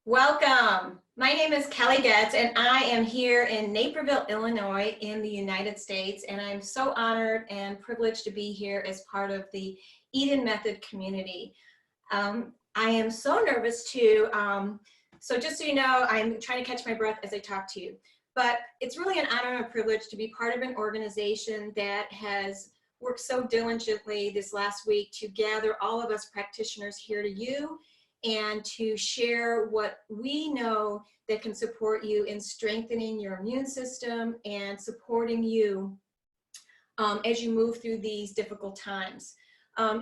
Welcome. My name is Kelly Goetz, and I am here in Naperville, Illinois, in the United States, and I'm so honored and privileged to be here as part of the Eden Method community. I am so nervous too, so just so you know, I'm trying to catch my breath as I talk to you, but it's really an honor and a privilege to be part of an organization that has worked so diligently this last week to gather all of us practitioners here to you and to share what we know that can support you in strengthening your immune system and supporting you as you move through these difficult times.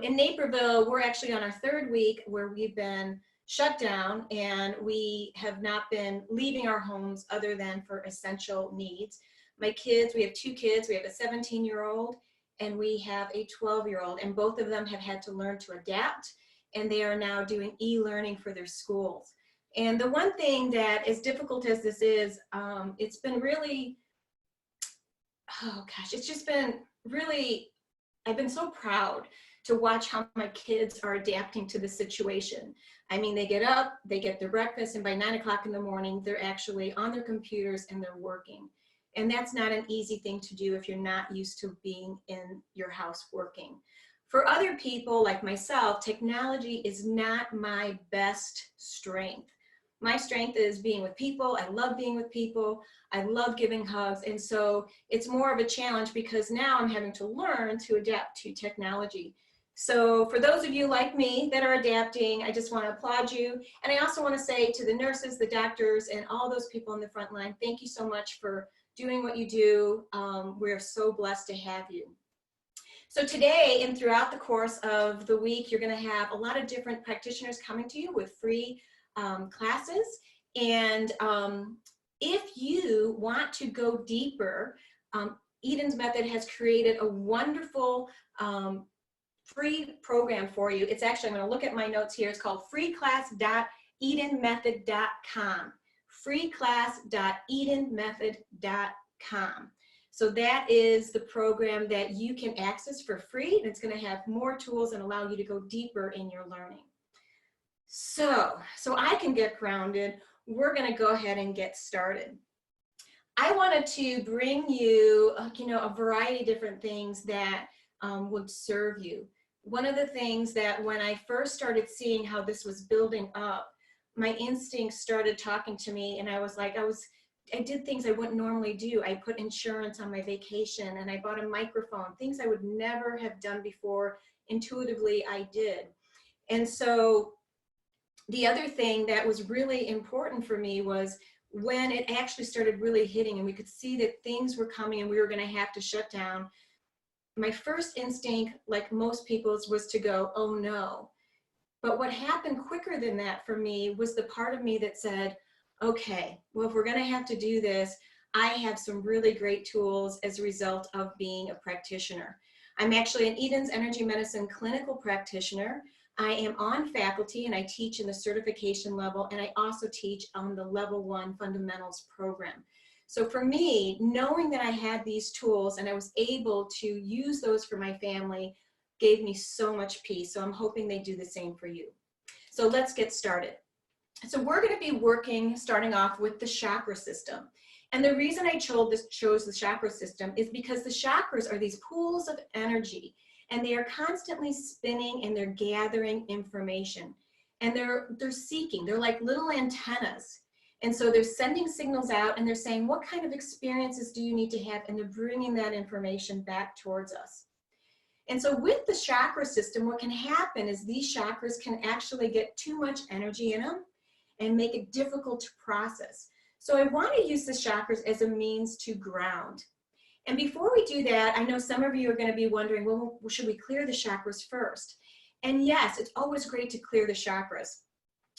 In Naperville, we're actually on our third week where we've been shut down and we have not been leaving our homes other than for essential needs. My kids, we have two kids, we have a 17-year-old and we have a 12-year-old, and both of them have had to learn to adapt, and they are now doing e-learning for their schools. And the one thing that, as difficult as this is, it's been really, oh gosh, it's just been really, I've been so proud to watch how my kids are adapting to the situation. I mean, they get up, they get their breakfast, and by 9 o'clock in the morning, they're actually on their computers and they're working. And that's not an easy thing to do if you're not used to being in your house working. For other people like myself, technology is not my best strength. My strength is being with people. I love being with people. I love giving hugs. And so it's more of a challenge because now I'm having to learn to adapt to technology. So for those of you like me that are adapting, I just want to applaud you. And I also want to say to the nurses, the doctors, and all those people on the front line, thank you so much for doing what you do. We're so blessed to have you. So today and throughout the course of the week, you're going to have a lot of different practitioners coming to you with free classes. And if you want to go deeper, Eden's Method has created a wonderful free program for you. It's actually, I'm going to look at my notes here. It's called freeclass.edenmethod.com. freeclass.edenmethod.com. So that is the program that you can access for free, and it's going to have more tools and allow you to go deeper in your learning. So I can get grounded. We're going to go ahead and get started. I wanted to bring you, a variety of different things that would serve you. One of the things that when I first started seeing how this was building up, my instincts started talking to me, and I was like, I did things I wouldn't normally do. I put insurance on my vacation and I bought a microphone, things I would never have done before. Intuitively, I did. And so the other thing that was really important for me was when it actually started really hitting and we could see that things were coming and we were going to have to shut down, my first instinct, like most people's, was to go, oh no. But what happened quicker than that for me was the part of me that said, okay, well, if we're going to have to do this, I have some really great tools as a result of being a practitioner. I'm actually an Eden's Energy Medicine clinical practitioner. I am on faculty and I teach in the certification level, and I also teach on the level 1 fundamentals program. So for me, knowing that I had these tools and I was able to use those for my family gave me so much peace. So I'm hoping they do the same for you. So let's get started. So we're going to be working, starting off with the chakra system. And the reason I chose the chakra system is because the chakras are these pools of energy, and they are constantly spinning and they're gathering information. And they're seeking, they're like little antennas. And so they're sending signals out and they're saying, what kind of experiences do you need to have? And they're bringing that information back towards us. And so with the chakra system, what can happen is these chakras can actually get too much energy in them and make it difficult to process. So I want to use the chakras as a means to ground. And before we do that, I know some of you are going to be wondering, well, should we clear the chakras first? And yes, it's always great to clear the chakras.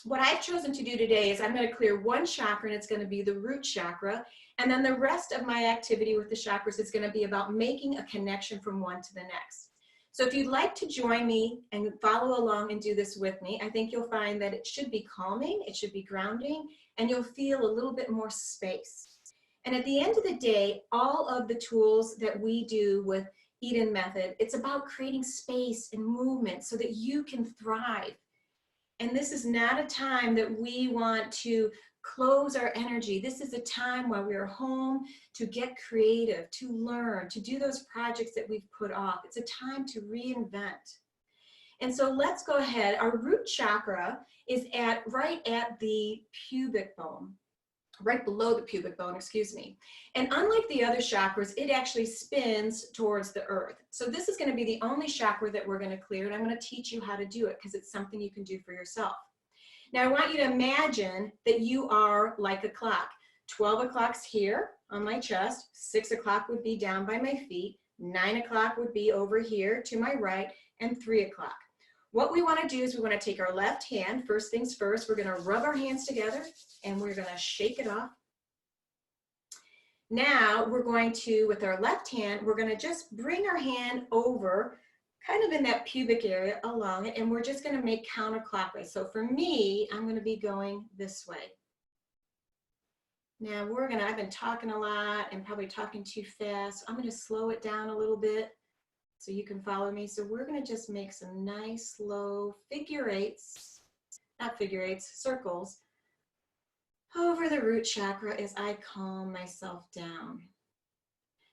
What I've chosen to do today is I'm going to clear one chakra, and it's going to be the root chakra. And then the rest of my activity with the chakras is going to be about making a connection from one to the next. So if you'd like to join me and follow along and do this with me, I think you'll find that it should be calming, it should be grounding, and you'll feel a little bit more space. And at the end of the day, all of the tools that we do with Eden Method, it's about creating space and movement so that you can thrive. And this is not a time that we want to close our energy. This is a time while we're home to get creative, to learn, to do those projects that we've put off. It's a time to reinvent. And so let's go ahead. Our root chakra is right at the pubic bone, right below the pubic bone, excuse me. And unlike the other chakras, it actually spins towards the earth. So this is going to be the only chakra that we're going to clear, and I'm going to teach you how to do it because it's something you can do for yourself. Now, I want you to imagine that you are like a clock. 12 o'clock's here on my chest, 6 o'clock would be down by my feet, 9 o'clock would be over here to my right, and 3 o'clock. What we want to do is we want to take our left hand, first things first, we're going to rub our hands together and we're going to shake it off. Now we're going to, with our left hand, we're going to just bring our hand over kind of in that pubic area along it, and we're just going to make counterclockwise. So for me, I'm going to be going this way. Now I've been talking a lot and probably talking too fast. I'm going to slow it down a little bit so you can follow me. So we're going to just make some nice slow circles over the root chakra as I calm myself down.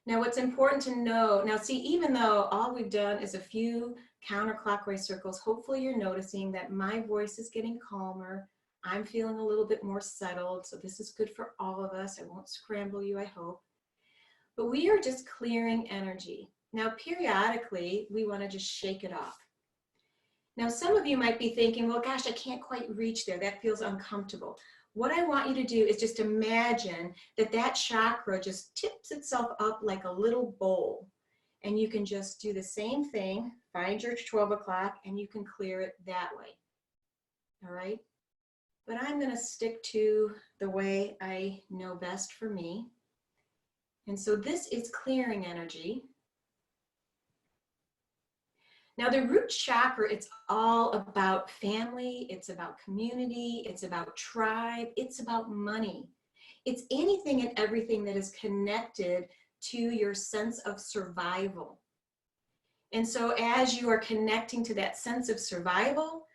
Now what's important to know, now see, even though all we've done is a few counterclockwise circles, hopefully you're noticing that my voice is getting calmer. I'm feeling a little bit more settled, so this is good for all of us. I won't scramble you, I hope. But we are just clearing energy. Now periodically, we want to just shake it off. Now some of you might be thinking, well gosh, I can't quite reach there. That feels uncomfortable. What I want you to do is just imagine that that chakra just tips itself up like a little bowl. And you can just do the same thing, find your 12 o'clock, and you can clear it that way. All right? But I'm going to stick to the way I know best for me. And so this is clearing energy. Now the root chakra, it's all about family, it's about community, it's about tribe, it's about money. It's anything and everything that is connected to your sense of survival. And so as you are connecting to that sense of survival,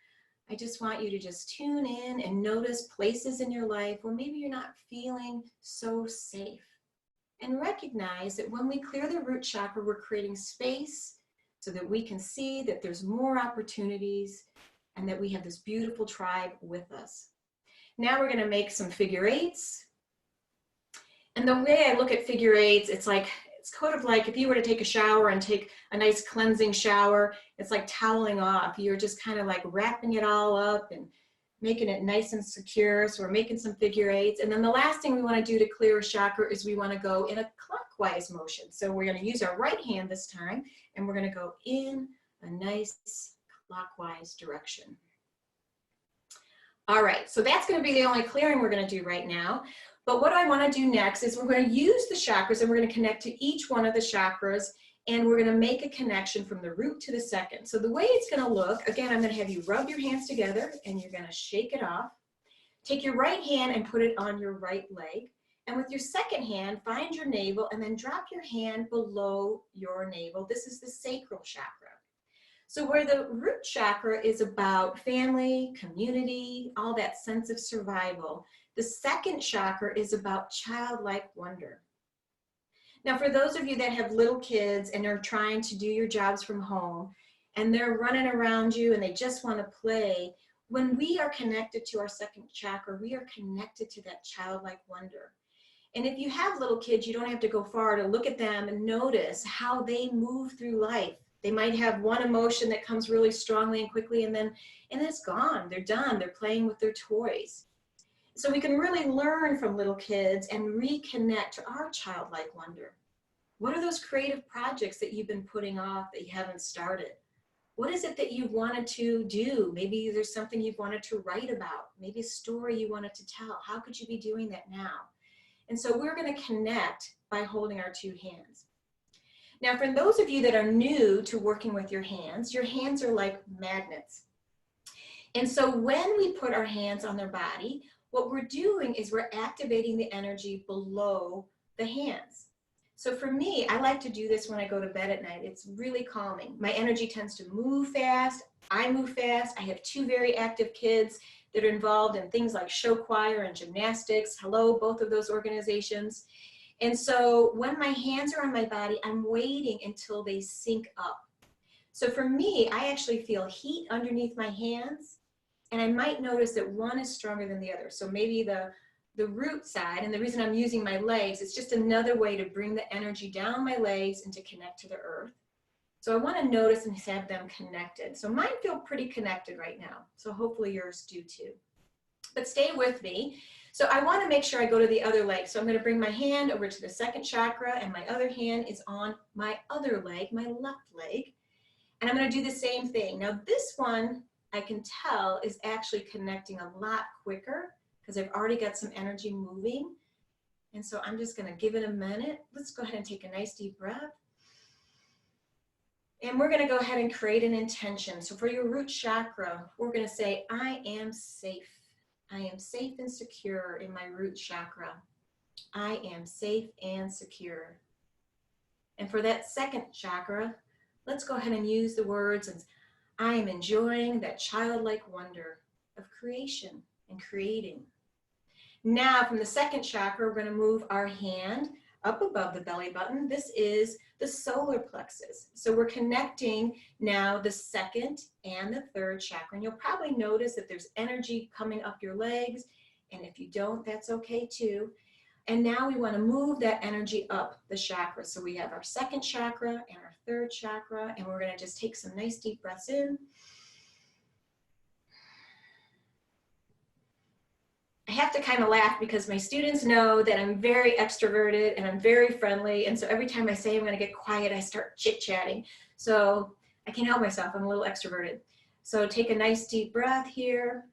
I just want you to just tune in and notice places in your life where maybe you're not feeling so safe. And recognize that when we clear the root chakra, we're creating space so that we can see that there's more opportunities and that we have this beautiful tribe with us. Now we're going to make some figure eights. And the way I look at figure eights, it's kind of like if you were to take a shower and take a nice cleansing shower, it's like toweling off. You're just kind of like wrapping it all up and making it nice and secure. So we're making some figure eights. And then the last thing we want to do to clear a chakra is we want to go in a clockwise motion. So we're going to use our right hand this time, and we're going to go in a nice clockwise direction. All right, so that's going to be the only clearing we're going to do right now. But what I want to do next is we're going to use the chakras, and we're going to connect to each one of the chakras, and we're going to make a connection from the root to the second. So the way it's going to look, again, I'm going to have you rub your hands together, and you're going to shake it off. Take your right hand and put it on your right leg. And with your second hand, find your navel and then drop your hand below your navel. This is the sacral chakra. So where the root chakra is about family, community, all that sense of survival, the second chakra is about childlike wonder. Now, for those of you that have little kids and are trying to do your jobs from home, and they're running around you and they just want to play, when we are connected to our second chakra, we are connected to that childlike wonder. And if you have little kids, you don't have to go far to look at them and notice how they move through life. They might have one emotion that comes really strongly and quickly, and then it's gone. They're done. They're playing with their toys. So we can really learn from little kids and reconnect to our childlike wonder. What are those creative projects that you've been putting off that you haven't started? What is it that you wanted to do? Maybe there's something you've wanted to write about, maybe a story you wanted to tell. How could you be doing that now? And so we're going to connect by holding our two hands. Now, for those of you that are new to working with your hands are like magnets. And so when we put our hands on their body, what we're doing is we're activating the energy below the hands. So for me, I like to do this when I go to bed at night. It's really calming. My energy tends to move fast. I move fast. I have 2 very active kids that are involved in things like show choir and gymnastics. Hello, both of those organizations. And so when my hands are on my body, I'm waiting until they sync up. So for me, I actually feel heat underneath my hands, and I might notice that one is stronger than the other. So maybe the root side, and the reason I'm using my legs, it's just another way to bring the energy down my legs and to connect to the earth. So I want to notice and have them connected. So mine feel pretty connected right now. So hopefully yours do too. But stay with me. So I want to make sure I go to the other leg. So I'm going to bring my hand over to the second chakra, and my other hand is on my other leg, my left leg. And I'm going to do the same thing. Now this one, I can tell, is actually connecting a lot quicker because I've already got some energy moving. And so I'm just going to give it a minute. Let's go ahead and take a nice deep breath. And we're going to go ahead and create an intention. So for your root chakra, we're going to say, I am safe. I am safe and secure in my root chakra. I am safe and secure. And for that second chakra, let's go ahead and use the words, and I am enjoying that childlike wonder of creation and creating. Now from the second chakra, we're going to move our hand up above the belly button. This is the solar plexus. So we're connecting now the second and the third chakra. And you'll probably notice that there's energy coming up your legs. And if you don't, that's okay too. And now we want to move that energy up the chakra. So we have our second chakra and our third chakra. And we're going to just take some nice deep breaths in. I have to kind of laugh because my students know that I'm very extroverted and I'm very friendly. And so every time I say I'm going to get quiet, I start chit-chatting. So I can't help myself. I'm a little extroverted. So take a nice deep breath here.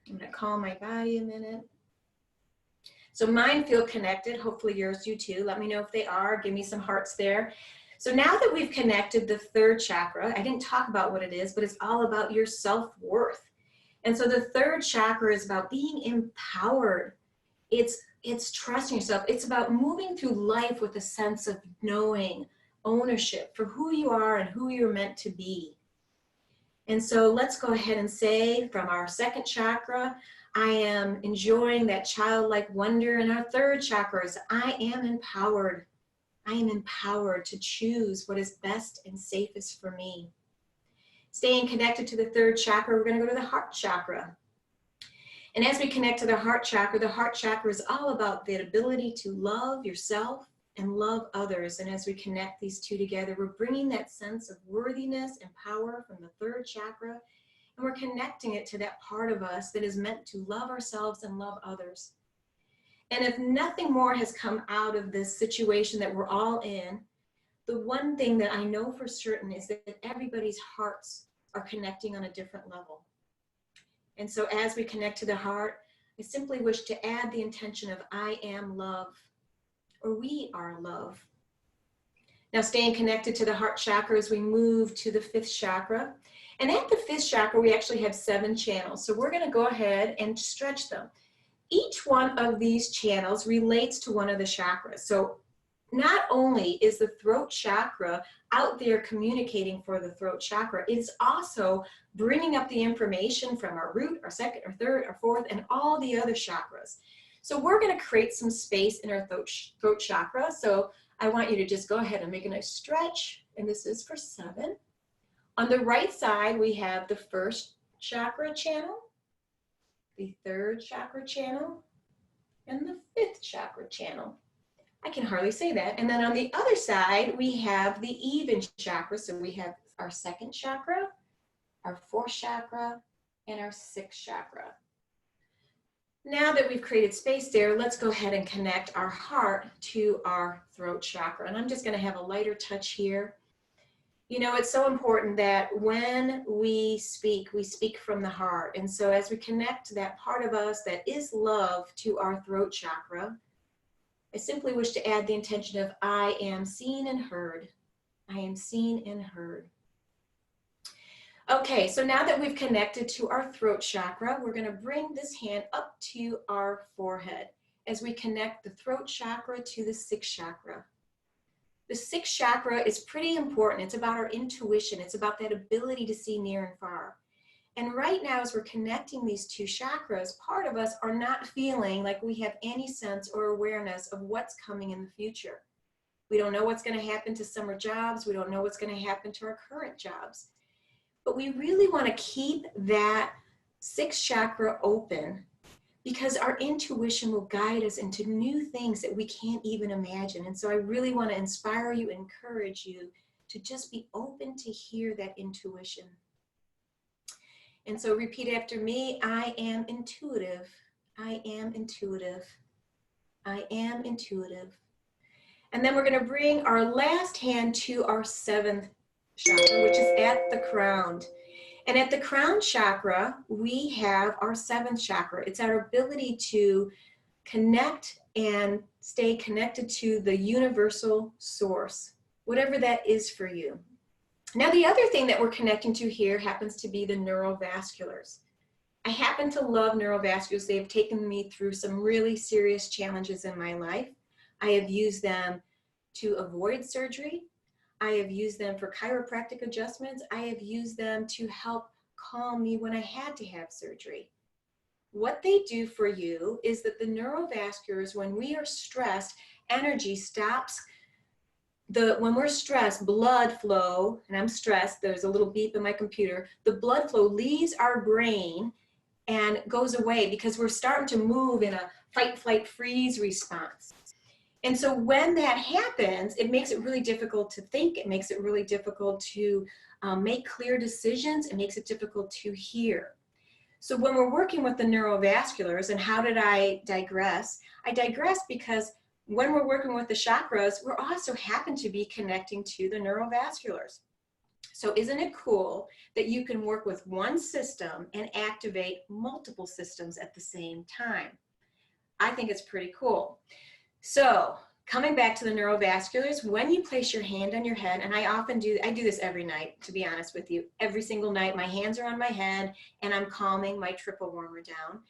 I'm going to calm my body a minute. So mine feel connected. Hopefully yours do too. Let me know if they are. Give me some hearts there. So now that we've connected the third chakra, I didn't talk about what it is, but it's all about your self-worth. And so the third chakra is about being empowered. It's trusting yourself. It's about moving through life with a sense of knowing, ownership for who you are and who you're meant to be. And so let's go ahead and say from our second chakra, I am enjoying that childlike wonder. And our third chakra is I am empowered. I am empowered to choose what is best and safest for me. Staying connected to the third chakra, we're going to go to the heart chakra. And as we connect to the heart chakra is all about the ability to love yourself and love others. And as we connect these two together, we're bringing that sense of worthiness and power from the third chakra, and we're connecting it to that part of us that is meant to love ourselves and love others. And if nothing more has come out of this situation that we're all in, the one thing that I know for certain is that everybody's hearts are connecting on a different level. And so as we connect to the heart, I simply wish to add the intention of I am love, or we are love. Now staying connected to the heart chakra as we move to the fifth chakra. And at the fifth chakra, we actually have 7 channels. So we're going to go ahead and stretch them. Each one of these channels relates to one of the chakras. So not only is the throat chakra out there communicating for the throat chakra, it's also bringing up the information from our root, our second, our third, our fourth, and all the other chakras. So we're going to create some space in our throat chakra. So I want you to just go ahead and make a nice stretch. And this is for 7. On the right side, we have the first chakra channel, the third chakra channel, and the fifth chakra channel. I can hardly say that. And then on the other side, we have the even chakra. So we have our second chakra, our fourth chakra, and our sixth chakra. Now that we've created space there, let's go ahead and connect our heart to our throat chakra. And I'm just going to have a lighter touch here. You know, it's so important that when we speak from the heart. And so as we connect that part of us that is love to our throat chakra, I simply wish to add the intention of I am seen and heard. I am seen and heard. Okay, so now that we've connected to our throat chakra, we're going to bring this hand up to our forehead. as we connect the throat chakra to the sixth chakra. The sixth chakra is pretty important. It's about our intuition. It's about that ability to see near and far. And right now, as we're connecting these two chakras, part of us are not feeling like we have any sense or awareness of what's coming in the future. We don't know what's going to happen to summer jobs. We don't know what's going to happen to our current jobs. But we really want to keep that sixth chakra open, because our intuition will guide us into new things that we can't even imagine. And so I really want to inspire you, encourage you to just be open to hear that intuition. And so repeat after me. I am intuitive. I am intuitive. I am intuitive. And then we're going to bring our last hand to our seventh chakra, which is at the crown. And at the crown chakra, we have our seventh chakra. It's our ability to connect and stay connected to the universal source, whatever that is for you. Now, the other thing that we're connecting to here happens to be the neurovasculars. I happen to love neurovasculars. They've taken me through some really serious challenges in my life. I have used them to avoid surgery. I have used them for chiropractic adjustments. I have used them to help calm me when I had to have surgery. What they do for you is that the neurovasculars, when we are stressed, energy stops. When we're stressed, blood flow, and I'm stressed, there's a little beep in my computer, the blood flow leaves our brain and goes away because we're starting to move in a fight, flight, freeze response. And so when that happens, it makes it really difficult to think. It makes it really difficult to make clear decisions. It makes it difficult to hear. So when we're working with the neurovasculars, and how did I digress? I digress because when we're working with the chakras, we're also happen to be connecting to the neurovasculars. So isn't it cool that you can work with one system and activate multiple systems at the same time? I think it's pretty cool. So coming back to the neurovasculars, when you place your hand on your head, and I do this every night, to be honest with you, every single night, my hands are on my head and I'm calming my triple warmer down.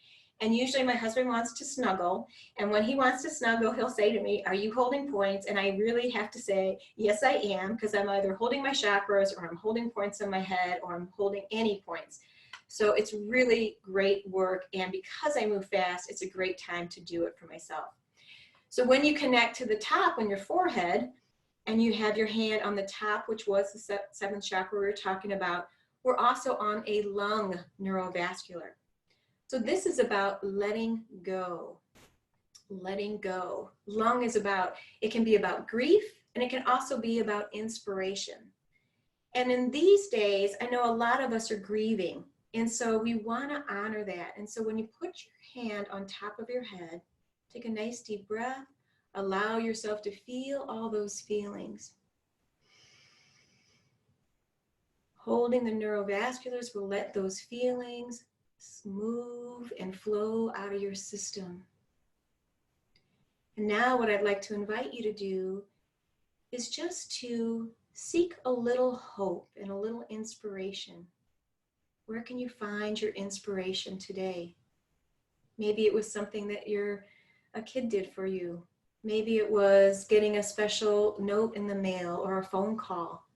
And usually my husband wants to snuggle. And when he wants to snuggle, he'll say to me, are you holding points? And I really have to say, yes, I am, because I'm either holding my chakras or I'm holding points on my head or I'm holding any points. So it's really great work. And because I move fast, it's a great time to do it for myself. So when you connect to the top on your forehead and you have your hand on the top, which was the seventh chakra we were talking about, we're also on a lung neurovascular. So this is about letting go, letting go. Lung is about, it can be about grief, and it can also be about inspiration. And in these days, I know a lot of us are grieving, and so we want to honor that. And so when you put your hand on top of your head, take a nice deep breath, allow yourself to feel all those feelings. Holding the neurovasculars will let those feelings move and flow out of your system. And now what I'd like to invite you to do is just to seek a little hope and a little inspiration. Where can you find your inspiration today? Maybe it was something that a kid did for you. Maybe it was getting a special note in the mail or a phone call.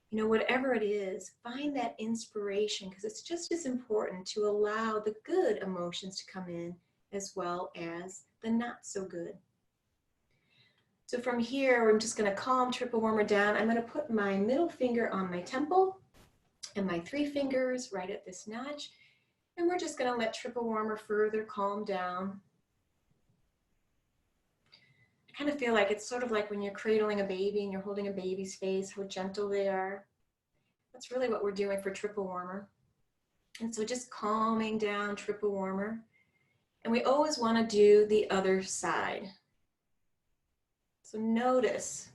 You know, whatever it is, find that inspiration, because it's just as important to allow the good emotions to come in as well as the not so good. So from here, I'm just going to calm triple warmer down. I'm going to put my middle finger on my temple and my 3 fingers right at this notch. And we're just going to let triple warmer further calm down. I kind of feel like it's sort of like when you're cradling a baby and you're holding a baby's face, how gentle they are. That's really what we're doing for triple warmer. And so just calming down triple warmer. And we always want to do the other side. So notice.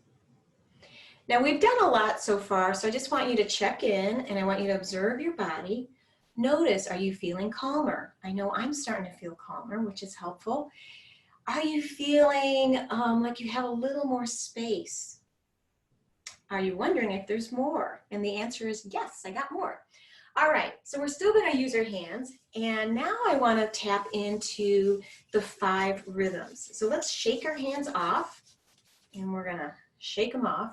Now we've done a lot so far, so I just want you to check in and I want you to observe your body. Notice, are you feeling calmer? I know I'm starting to feel calmer, which is helpful. Are you feeling like you have a little more space? Are you wondering if there's more? And the answer is yes, I got more. All right, so we're still going to use our hands, and now I want to tap into the 5 rhythms. So let's shake our hands off, and we're going to shake them off.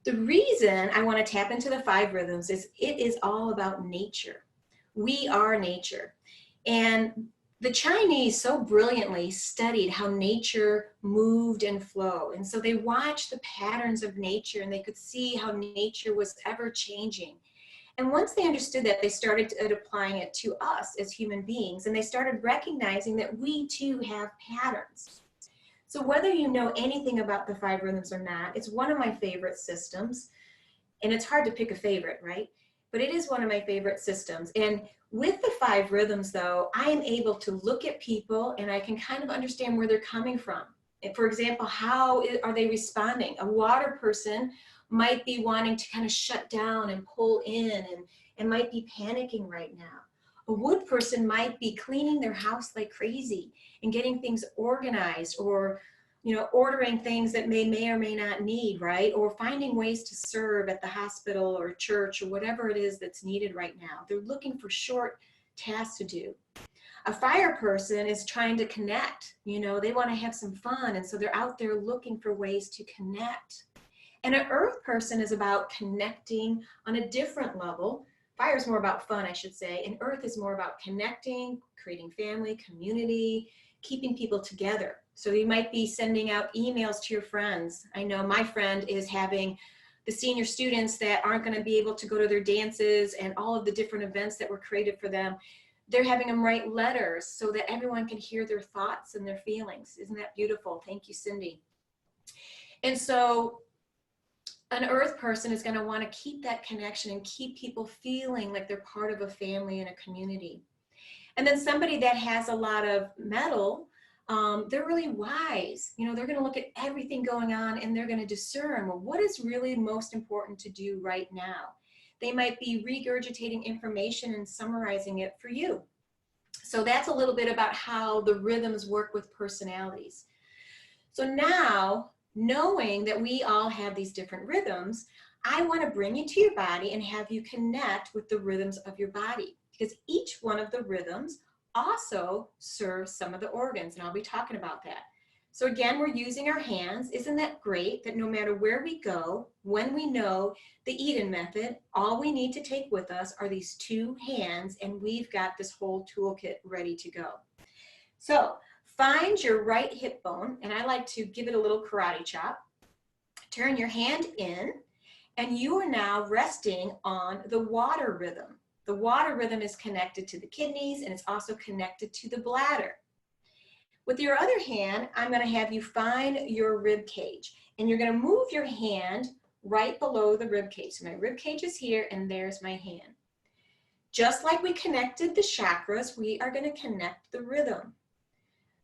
The reason I want to tap into the 5 rhythms is it is all about nature. We are nature. And the Chinese so brilliantly studied how nature moved and flowed. And so they watched the patterns of nature, and they could see how nature was ever changing. And once they understood that, they started applying it to us as human beings, and they started recognizing that we too have patterns. So whether you know anything about the 5 rhythms or not, it's one of my favorite systems, and it's hard to pick a favorite, right? But it is one of my favorite systems. And with the 5 rhythms though, I am able to look at people and I can kind of understand where they're coming from. And for example, how are they responding? A water person might be wanting to kind of shut down and pull in and might be panicking right now. A wood person might be cleaning their house like crazy and getting things organized, or ordering things that may or may not need, right? Or finding ways to serve at the hospital or church or whatever it is that's needed right now. They're looking for short tasks to do. A fire person is trying to connect, they want to have some fun, and so they're out there looking for ways to connect. And an earth person is about connecting on a different level. Fire is more about fun, I should say, and earth is more about connecting, creating family, community, keeping people together. So you might be sending out emails to your friends. I know my friend is having the senior students that aren't going to be able to go to their dances and all of the different events that were created for them. They're having them write letters so that everyone can hear their thoughts and their feelings. Isn't that beautiful? Thank you, Cindy. And so an earth person is going to want to keep that connection and keep people feeling like they're part of a family and a community. And then somebody that has a lot of metal, they're really wise. They're going to look at everything going on and they're going to discern, well, what is really most important to do right now? They might be regurgitating information and summarizing it for you. So that's a little bit about how the rhythms work with personalities. So now, knowing that we all have these different rhythms, I want to bring you to your body and have you connect with the rhythms of your body, because each one of the rhythms also serves some of the organs, and I'll be talking about that. So again, we're using our hands. Isn't that great that no matter where we go, when we know the Eden method, all we need to take with us are these 2 hands, and we've got this whole toolkit ready to go. So find your right hip bone, and I like to give it a little karate chop. Turn your hand in, and you are now resting on the water rhythm. The water rhythm is connected to the kidneys, and it's also connected to the bladder. With your other hand, I'm going to have you find your rib cage, and you're going to move your hand right below the rib cage. So my rib cage is here, and there's my hand. Just like we connected the chakras, we are going to connect the rhythm.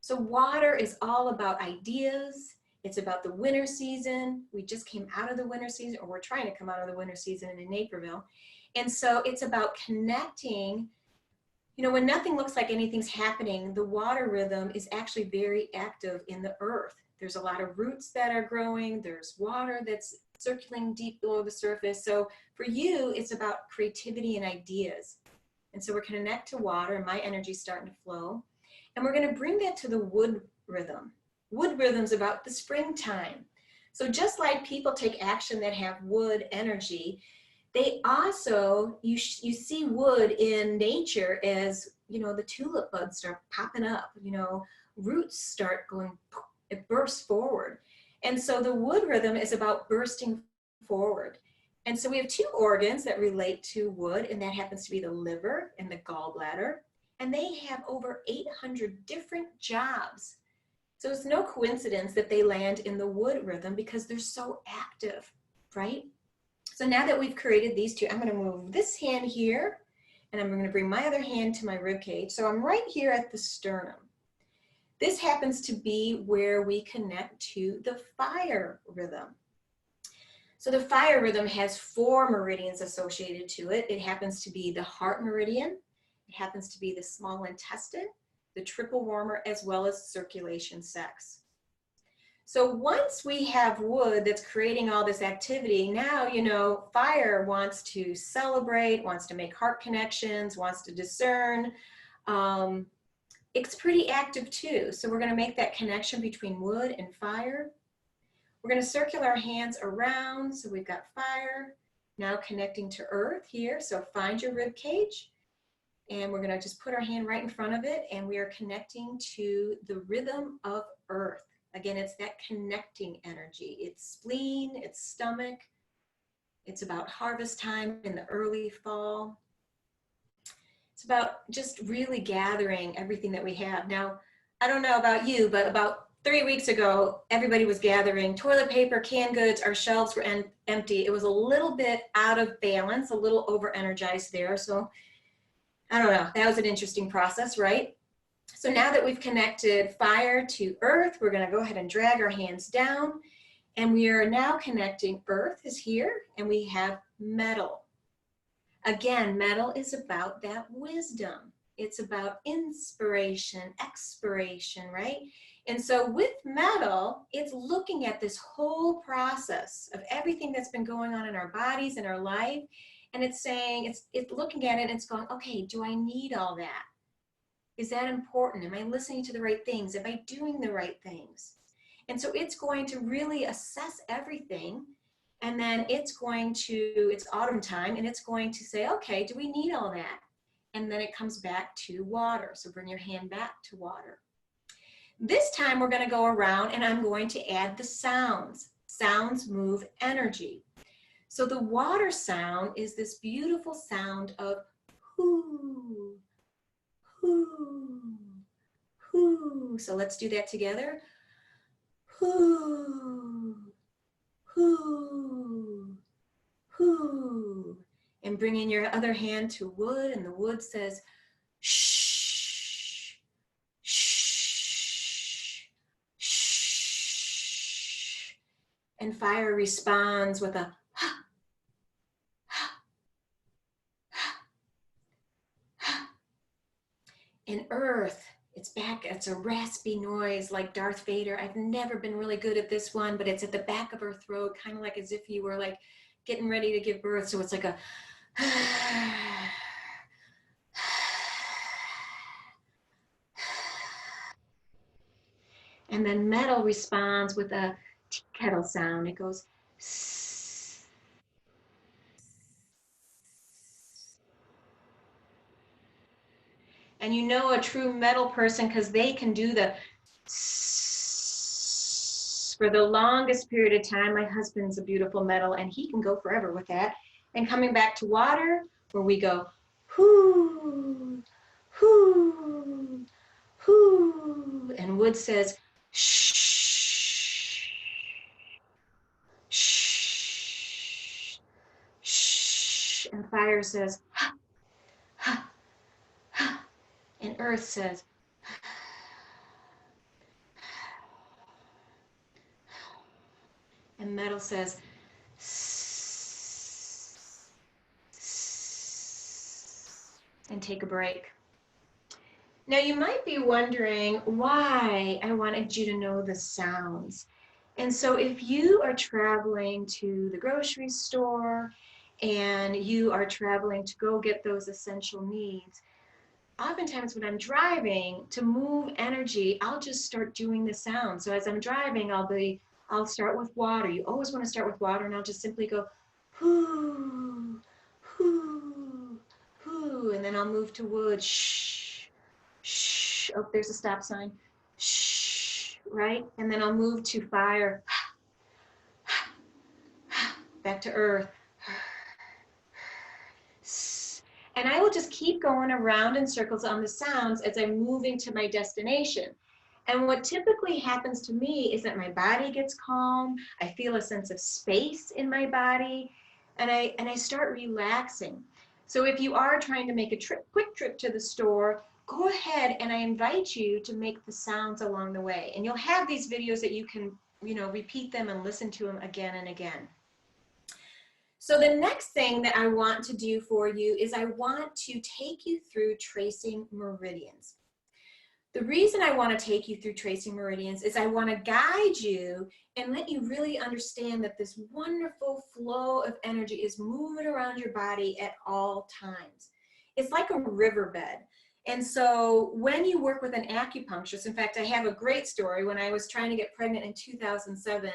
So water is all about ideas. It's about the winter season. We just came out of the winter season, or we're trying to come out of the winter season in Naperville. And so it's about connecting. When nothing looks like anything's happening, the water rhythm is actually very active in the earth. There's a lot of roots that are growing. There's water that's circulating deep below the surface. So for you, it's about creativity and ideas. And so we're going to connect to water, and my energy's starting to flow. And we're going to bring that to the wood rhythm. Wood rhythm's about the springtime. So just like people take action that have wood energy, they also, you see wood in nature as, the tulip buds start popping up, roots start going, it bursts forward. And so the wood rhythm is about bursting forward. And so we have 2 organs that relate to wood, and that happens to be the liver and the gallbladder. And they have over 800 different jobs. So it's no coincidence that they land in the wood rhythm because they're so active, right? So now that we've created these 2, I'm going to move this hand here, and I'm going to bring my other hand to my rib cage. So I'm right here at the sternum. This happens to be where we connect to the fire rhythm. So the fire rhythm has 4 meridians associated to it. It happens to be the heart meridian. It happens to be the small intestine, the triple warmer, as well as circulation sex. So once we have wood that's creating all this activity, now, you know, fire wants to celebrate, wants to make heart connections, wants to discern. It's pretty active too. So we're going to make that connection between wood and fire. We're going to circle our hands around. So we've got fire now connecting to earth here. So find your rib cage. And we're going to just put our hand right in front of it. And we are connecting to the rhythm of earth. Again, it's that connecting energy. It's spleen, it's stomach. It's about harvest time in the early fall. It's about just really gathering everything that we have. Now, I don't know about you, but about 3 weeks ago, everybody was gathering toilet paper, canned goods, our shelves were empty. It was a little bit out of balance, a little over-energized there. So I don't know, that was an interesting process, right? So now that we've connected fire to earth, we're going to go ahead and drag our hands down. And we are now connecting earth is here, and we have metal. Again, metal is about that wisdom. It's about inspiration, expiration, right? And so with metal, it's looking at this whole process of everything that's been going on in our bodies and our life. And it's saying, it's looking at it and it's going, okay, do I need all that? Is that important? Am I listening to the right things? Am I doing the right things? And so it's going to really assess everything. And then it's autumn time, and it's going to say, okay, do we need all that? And then it comes back to water. So bring your hand back to water. This time we're going to go around and I'm going to add the sounds. Sounds move energy. So the water sound is this beautiful sound of whoo, whoo, whoo. So let's do that together. Whoo, whoo, whoo. And bring in your other hand to wood, and the wood says shh, shh, shh. And fire responds with a ha, ha, ha, ha. And earth, it's back, it's a raspy noise like Darth Vader. I've never been really good at this one, but it's at the back of her throat, kind of like as if you were like getting ready to give birth. So it's like a and then metal responds with a tea kettle sound. It goes sss. And you know a true metal person because they can do the sss for the longest period of time. My husband's a beautiful metal and he can go forever with that. And coming back to water, where we go whoo, whoo, whoo. And wood says shh, shh, shh. And fire says ha, ha, ha. And earth says and metal says and take a break. Now you might be wondering why I wanted you to know the sounds. And so if you are traveling to the grocery store and you are traveling to go get those essential needs, oftentimes when I'm driving to move energy, I'll just start doing the sound. So as I'm driving, I'll start with water. You always want to start with water, and I'll just simply go whoo, whoo, whoo, and then I'll move to wood. Shh, shh. Oh, there's a stop sign. Shh, right? And then I'll move to fire. Back to earth. And I will just keep going around in circles on the sounds as I'm moving to my destination. And what typically happens to me is that my body gets calm. I feel a sense of space in my body, and I start relaxing. So if you are trying to make a quick trip to the store, go ahead and I invite you to make the sounds along the way. And you'll have these videos that you can, repeat them and listen to them again and again. So the next thing that I want to do for you is I want to take you through tracing meridians. The reason I want to take you through tracing meridians is I want to guide you and let you really understand that this wonderful flow of energy is moving around your body at all times. It's like a riverbed. And so when you work with an acupuncturist, in fact, I have a great story. When I was trying to get pregnant in 2007,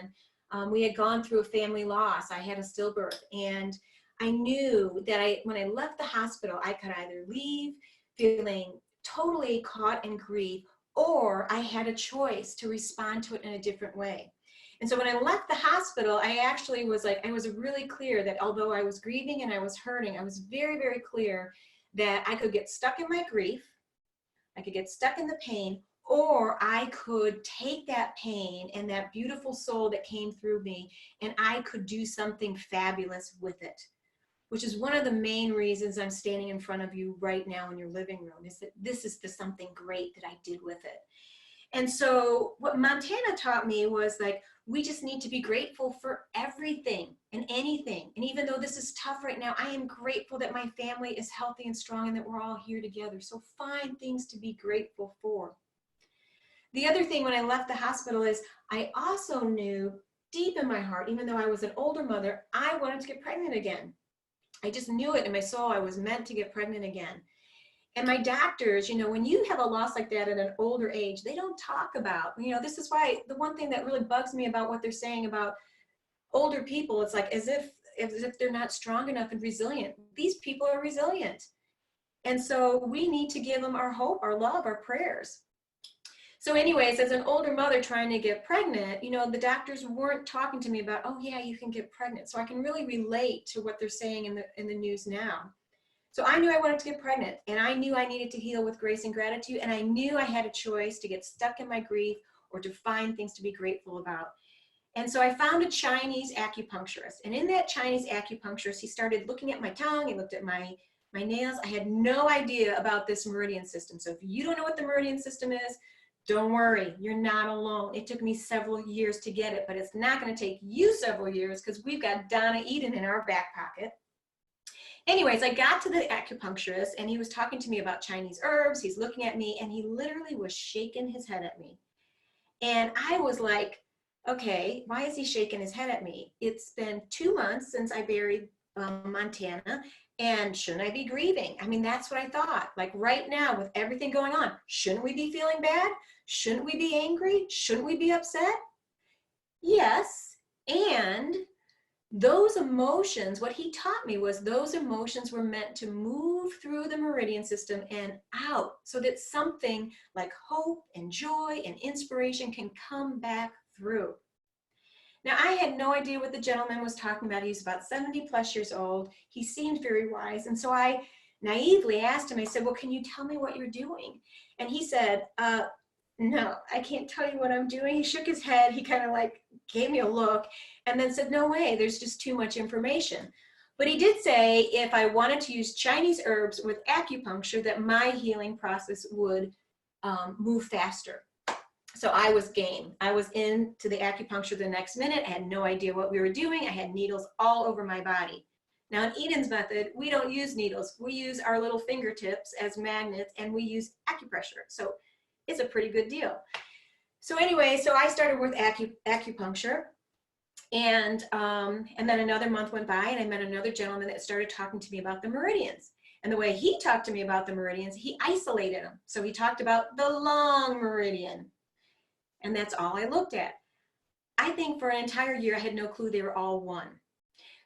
we had gone through a family loss. I had a stillbirth, and I knew that when I left the hospital, I could either leave feeling totally caught in grief, or I had a choice to respond to it in a different way. And so when I left the hospital, I actually was like, I was really clear that although I was grieving and I was hurting, I was very, very clear that I could get stuck in my grief, I could get stuck in the pain, or I could take that pain and that beautiful soul that came through me, and I could do something fabulous with it. Which is one of the main reasons I'm standing in front of you right now in your living room, is that this is the something great that I did with it. And so what Montana taught me was like, we just need to be grateful for everything and anything. And even though this is tough right now, I am grateful that my family is healthy and strong and that we're all here together. So find things to be grateful for. The other thing when I left the hospital is I also knew deep in my heart, even though I was an older mother, I wanted to get pregnant again. I just knew it in my soul. I was meant to get pregnant again. And my doctors, you know, when you have a loss like that at an older age, they don't talk about, you know, this is why the one thing that really bugs me about what they're saying about older people, it's like as if they're not strong enough and resilient. These people are resilient. And so we need to give them our hope, our love, our prayers. So anyways, as an older mother trying to get pregnant, you know, the doctors weren't talking to me about, oh yeah, you can get pregnant. So I can really relate to what they're saying in the news now. So I knew I wanted to get pregnant, and I knew I needed to heal with grace and gratitude, and I knew I had a choice to get stuck in my grief or to find things to be grateful about. And so I found a Chinese acupuncturist, and in that Chinese acupuncturist, he started looking at my tongue, he looked at my nails. I had no idea about this meridian system. So if you don't know what the meridian system is, don't worry, you're not alone. It took me several years to get it, but it's not going to take you several years because we've got Donna Eden in our back pocket. Anyways, I got to the acupuncturist and he was talking to me about Chinese herbs. He's looking at me and he literally was shaking his head at me. And I was like, okay, why is he shaking his head at me? It's been 2 months since I buried Montana, and shouldn't I be grieving? I mean, that's what I thought. Like right now with everything going on, shouldn't we be feeling bad? Shouldn't we be angry? Shouldn't we be upset? Yes. And those emotions, what he taught me was those emotions were meant to move through the meridian system and out so that something like hope and joy and inspiration can come back through. Now, I had no idea what the gentleman was talking about. He was about 70 plus years old. He seemed very wise. And so I naively asked him, I said, well, can you tell me what you're doing? And he said, no, I can't tell you what I'm doing. He shook his head. He kind of like gave me a look and then said, no way, there's just too much information. But he did say if I wanted to use Chinese herbs with acupuncture, that my healing process would move faster. So I was game. I was into the acupuncture the next minute. I had no idea what we were doing. I had needles all over my body. Now in Eden's method, we don't use needles. We use our little fingertips as magnets and we use acupressure. So it's a pretty good deal. So anyway, so I started with acupuncture, and then another month went by and I met another gentleman that started talking to me about the meridians. And the way he talked to me about the meridians, he isolated them. So he talked about the long meridian, and that's all I looked at. I think for an entire year, I had no clue they were all one.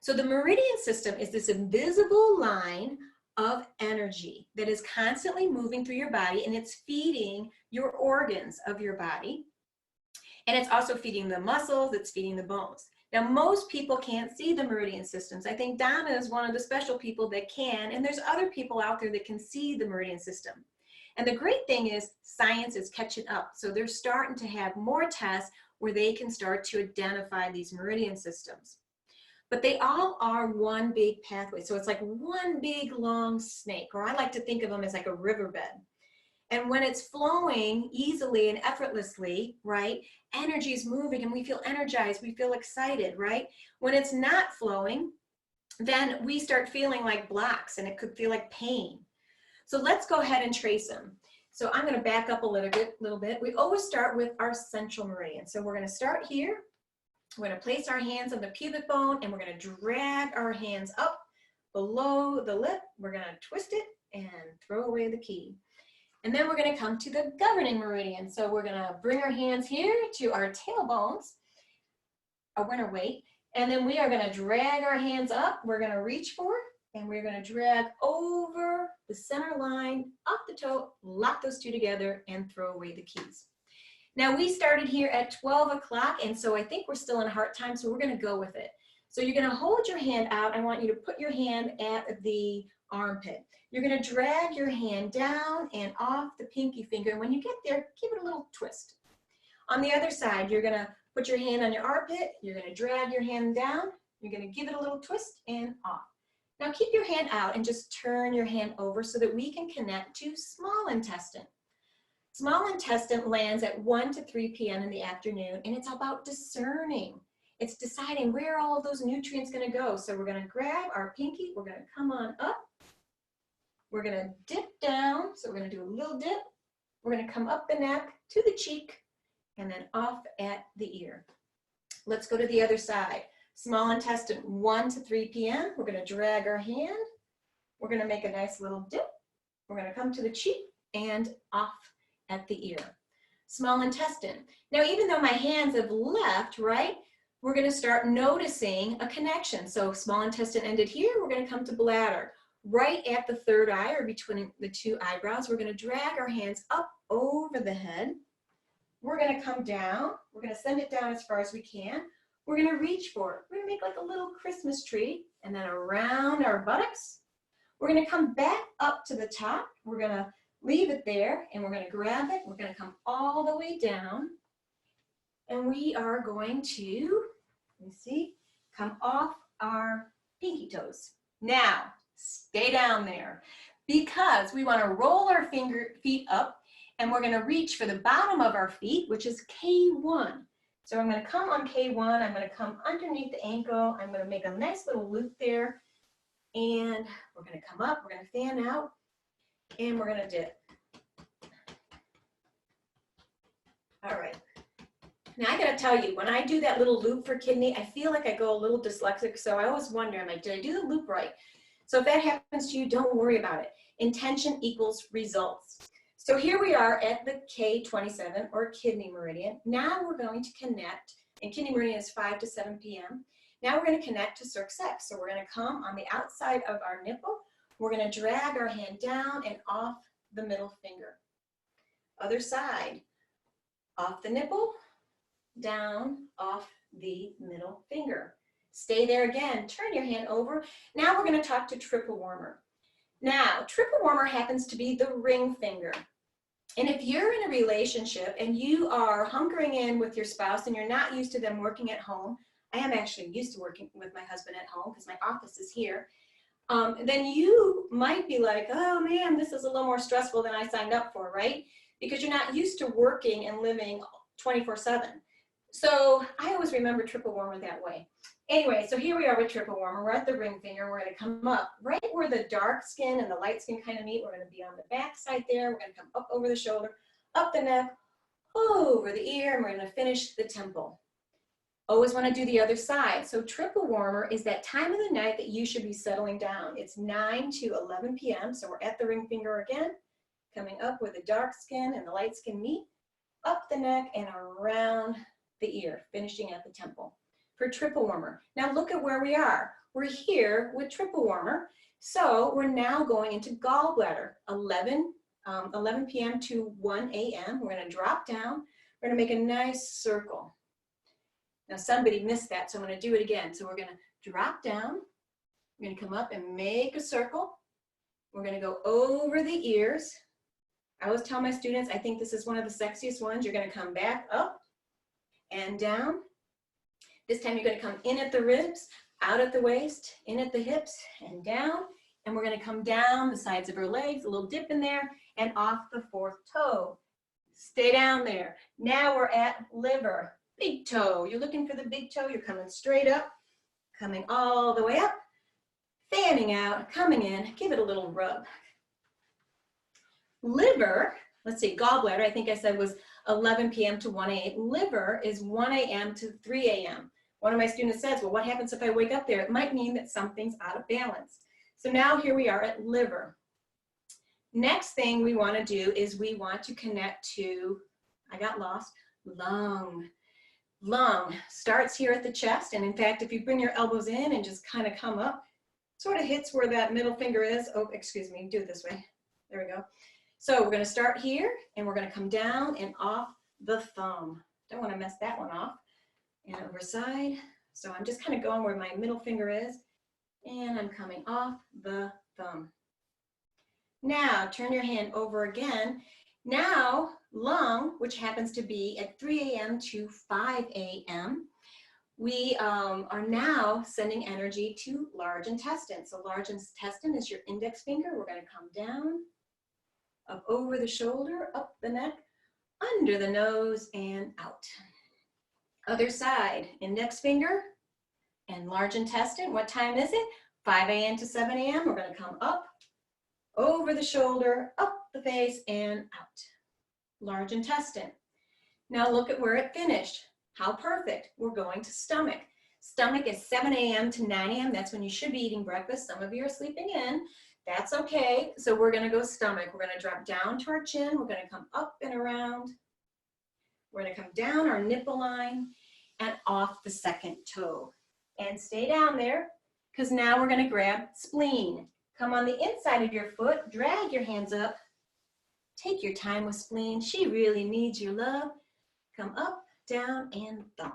So the meridian system is this invisible line of energy that is constantly moving through your body, and it's feeding your organs of your body. And it's also feeding the muscles, it's feeding the bones. Now, most people can't see the meridian systems. I think Donna is one of the special people that can, and there's other people out there that can see the meridian system. And the great thing is science is catching up. So they're starting to have more tests where they can start to identify these meridian systems. But they all are one big pathway. So it's like one big long snake, or I like to think of them as like a riverbed. And when it's flowing easily and effortlessly, right, energy is moving and we feel energized, we feel excited, right? When it's not flowing, then we start feeling like blocks and it could feel like pain. So let's go ahead and trace them. So I'm going to back up a little bit. We always start with our central meridian. So we're going to start here. We're going to place our hands on the pubic bone, and we're going to drag our hands up below the lip. We're going to twist it and throw away the key. And then we're going to come to the governing meridian. So we're going to bring our hands here to our tailbones, our winter weight, and then we are going to drag our hands up. We're going to reach for it, and we're going to drag over the center line, up the toe, lock those two together, and throw away the keys. Now we started here at 12 o'clock, and so I think we're still in heart time, so we're going to go with it. So you're going to hold your hand out. I want you to put your hand at the armpit. You're going to drag your hand down and off the pinky finger. And when you get there, give it a little twist. On the other side, you're going to put your hand on your armpit. You're going to drag your hand down. You're going to give it a little twist and off. Now keep your hand out and just turn your hand over so that we can connect to small intestine. Small intestine lands at 1 to 3 p.m. in the afternoon, and it's about discerning. It's deciding where all of those nutrients going to go. So we're going to grab our pinky. We're going to come on up. We're going to dip down. So we're going to do a little dip. We're going to come up the neck to the cheek and then off at the ear. Let's go to the other side. Small intestine, 1 to 3 p.m. We're going to drag our hand. We're going to make a nice little dip. We're going to come to the cheek and off at the ear. Small intestine. Now, even though my hands have left, right, we're going to start noticing a connection. So small intestine ended here. We're going to come to bladder. Right at the third eye or between the two eyebrows, we're going to drag our hands up over the head. We're going to come down. We're going to send it down as far as we can. We're going to reach for it. We're going to make like a little Christmas tree and then around our buttocks. We're going to come back up to the top. We're going to leave it there and we're going to grab it. We're going to come all the way down and we are going to, let me see, come off our pinky toes. Now, stay down there because we want to roll our feet up and we're going to reach for the bottom of our feet, which is K1. So I'm going to come on K1. I'm going to come underneath the ankle. I'm going to make a nice little loop there. And we're going to come up. We're going to fan out. And we're going to dip. All right. Now I got to tell you, when I do that little loop for kidney, I feel like I go a little dyslexic. So I always wonder, I'm like, did I do the loop right? So if that happens to you, don't worry about it. Intention equals results. So here we are at the K27 or kidney meridian. Now we're going to connect, and kidney meridian is 5 to 7 p.m. Now we're going to connect to circ sex. So we're going to come on the outside of our nipple. We're going to drag our hand down and off the middle finger. Other side, off the nipple, down, off the middle finger. Stay there again. Turn your hand over. Now we're going to talk to triple warmer. Now, triple warmer happens to be the ring finger. And if you're in a relationship and you are hunkering in with your spouse and you're not used to them working at home, I am actually used to working with my husband at home because my office is here, then you might be like, oh man, this is a little more stressful than I signed up for, right? Because you're not used to working and living 24/7. So I always remember triple warmer that way. Anyway, so here we are with triple warmer. We're at the ring finger. We're going to come up right where the dark skin and the light skin kind of meet. We're going to be on the back side there. We're going to come up over the shoulder, up the neck, over the ear, and we're going to finish the temple. Always want to do the other side. So triple warmer is that time of the night that you should be settling down. It's 9 to 11 p.m. So we're at the ring finger again, coming up where the dark skin and the light skin meet, up the neck and around the ear, finishing at the temple. For triple warmer. Now look at where we are. We're here with triple warmer. So we're now going into gallbladder, 11 p.m. to 1 a.m. We're going to drop down. We're going to make a nice circle. Now somebody missed that, so I'm going to do it again. So we're going to drop down. We're going to come up and make a circle. We're going to go over the ears. I always tell my students, I think this is one of the sexiest ones. You're going to come back up and down. This time you're going to come in at the ribs, out at the waist, in at the hips, and down. And we're going to come down the sides of our legs, a little dip in there, and off the fourth toe. Stay down there. Now we're at liver, big toe. You're looking for the big toe. You're coming straight up, coming all the way up, fanning out, coming in. Give it a little rub. Liver, let's see, gallbladder, I think I said was 11 p.m. to 1 a.m. Liver is 1 a.m. to 3 a.m. One of my students says, well, what happens if I wake up there? It might mean that something's out of balance. So now here we are at liver. Next thing we want to do is we want to connect to, I got lost, lung. Lung starts here at the chest, and in fact, if you bring your elbows in and just kind of come up, sort of hits where that middle finger is. Oh, excuse me, do it this way. There we go. So we're going to start here, and we're going to come down and off the thumb. Don't want to mess that one off. And over side. So I'm just kind of going where my middle finger is, and I'm coming off the thumb. Now turn your hand over again. Now lung, which happens to be at 3 a.m. to 5 a.m., we are now sending energy to large intestine. So large intestine is your index finger. We're going to come down, up over the shoulder, up the neck, under the nose, and out. Other side, index finger and large intestine. What time is it? 5 a.m. to 7 a.m. We're going to come up, over the shoulder, up the face, and out. Large intestine. Now look at where it finished. How perfect. We're going to stomach. Stomach is 7 a.m. to 9 a.m. That's when you should be eating breakfast. Some of you are sleeping in. That's okay. So we're going to go stomach. We're going to drop down to our chin. We're going to come up and around. We're going to come down our nipple line and off the second toe. And stay down there, because now we're going to grab spleen. Come on the inside of your foot, drag your hands up. Take your time with spleen. She really needs your love. Come up, down, and thump.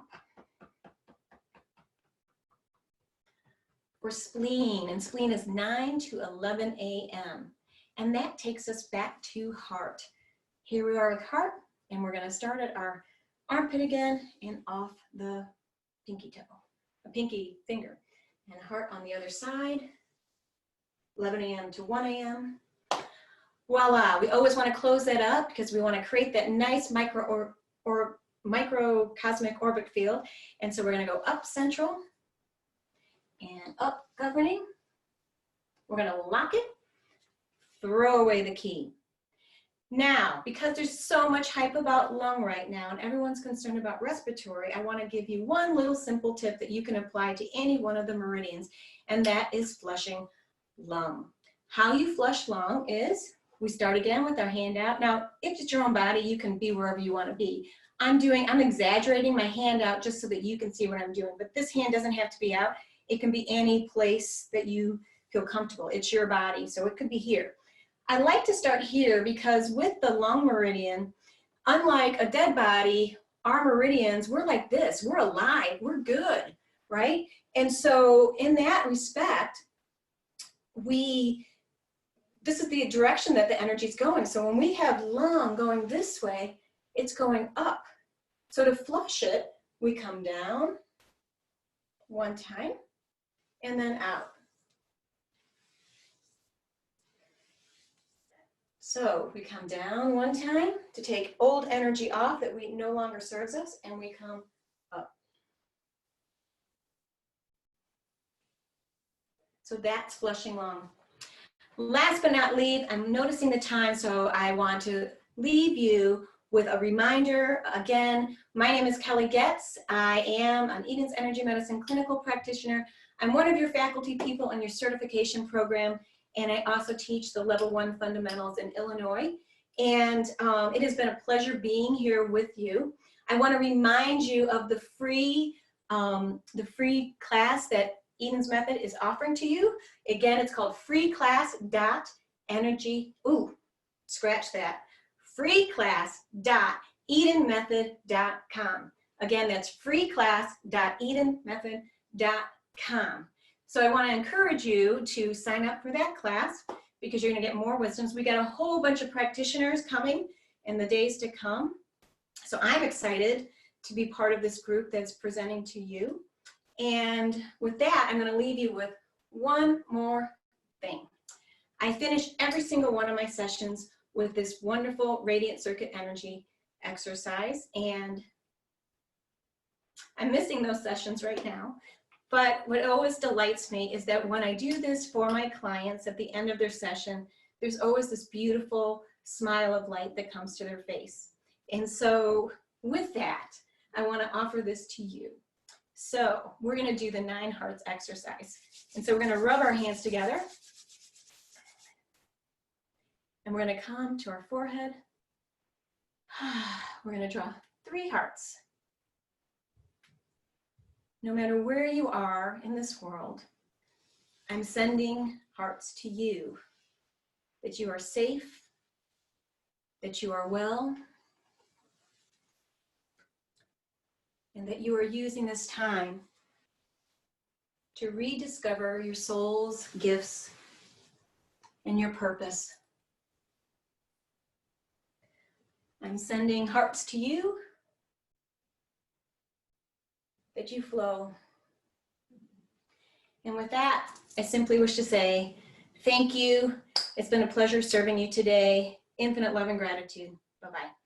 For spleen, and spleen is 9 to 11 a.m. And that takes us back to heart. Here we are with heart, and we're going to start at our armpit again and off the pinky toe, a pinky finger. And heart on the other side, 11 a.m. to 1 a.m. Voila, we always want to close that up because we want to create that nice microcosmic orbit field. And so we're going to go up central and up governing. We're going to lock it, throw away the key. Now, because there's so much hype about lung right now and everyone's concerned about respiratory, I want to give you one little simple tip that you can apply to any one of the meridians, and that is flushing lung. How you flush lung is, we start again with our hand out. Now, if it's your own body, you can be wherever you want to be. I'm exaggerating my hand out just so that you can see what I'm doing, but this hand doesn't have to be out. It can be any place that you feel comfortable. It's your body, so it could be here. I like to start here because with the lung meridian, unlike a dead body, our meridians, we're like this, we're alive, we're good, right? And so in that respect, this is the direction that the energy is going. So when we have lung going this way, it's going up. So to flush it, we come down one time and then out. So we come down one time to take old energy off that no longer serves us, and we come up. So that's flushing lung. Last but not least, I'm noticing the time, so I want to leave you with a reminder. Again, my name is Kelly Goetz. I am an Eden's Energy Medicine clinical practitioner. I'm one of your faculty people in your certification program, and I also teach the Level 1 Fundamentals in Illinois. And it has been a pleasure being here with you. I want to remind you of the free class that Eden's Method is offering to you. Again, it's called freeclass.energy. Ooh, scratch that. freeclass.edenmethod.com. Again, that's freeclass.edenmethod.com. So I want to encourage you to sign up for that class because you're going to get more wisdoms. We got a whole bunch of practitioners coming in the days to come. So I'm excited to be part of this group that's presenting to you. And with that, I'm going to leave you with one more thing. I finish every single one of my sessions with this wonderful radiant circuit energy exercise. And I'm missing those sessions right now. But what always delights me is that when I do this for my clients at the end of their session, there's always this beautiful smile of light that comes to their face. And so with that, I want to offer this to you. So we're going to do the 9 hearts exercise. And so we're going to rub our hands together. And we're going to come to our forehead. We're going to draw 3 hearts. No matter where you are in this world, I'm sending hearts to you, that you are safe, that you are well, and that you are using this time to rediscover your soul's gifts and your purpose. I'm sending hearts to you, that you flow. And with that, I simply wish to say thank you. It's been a pleasure serving you today. Infinite love and gratitude. Bye-bye.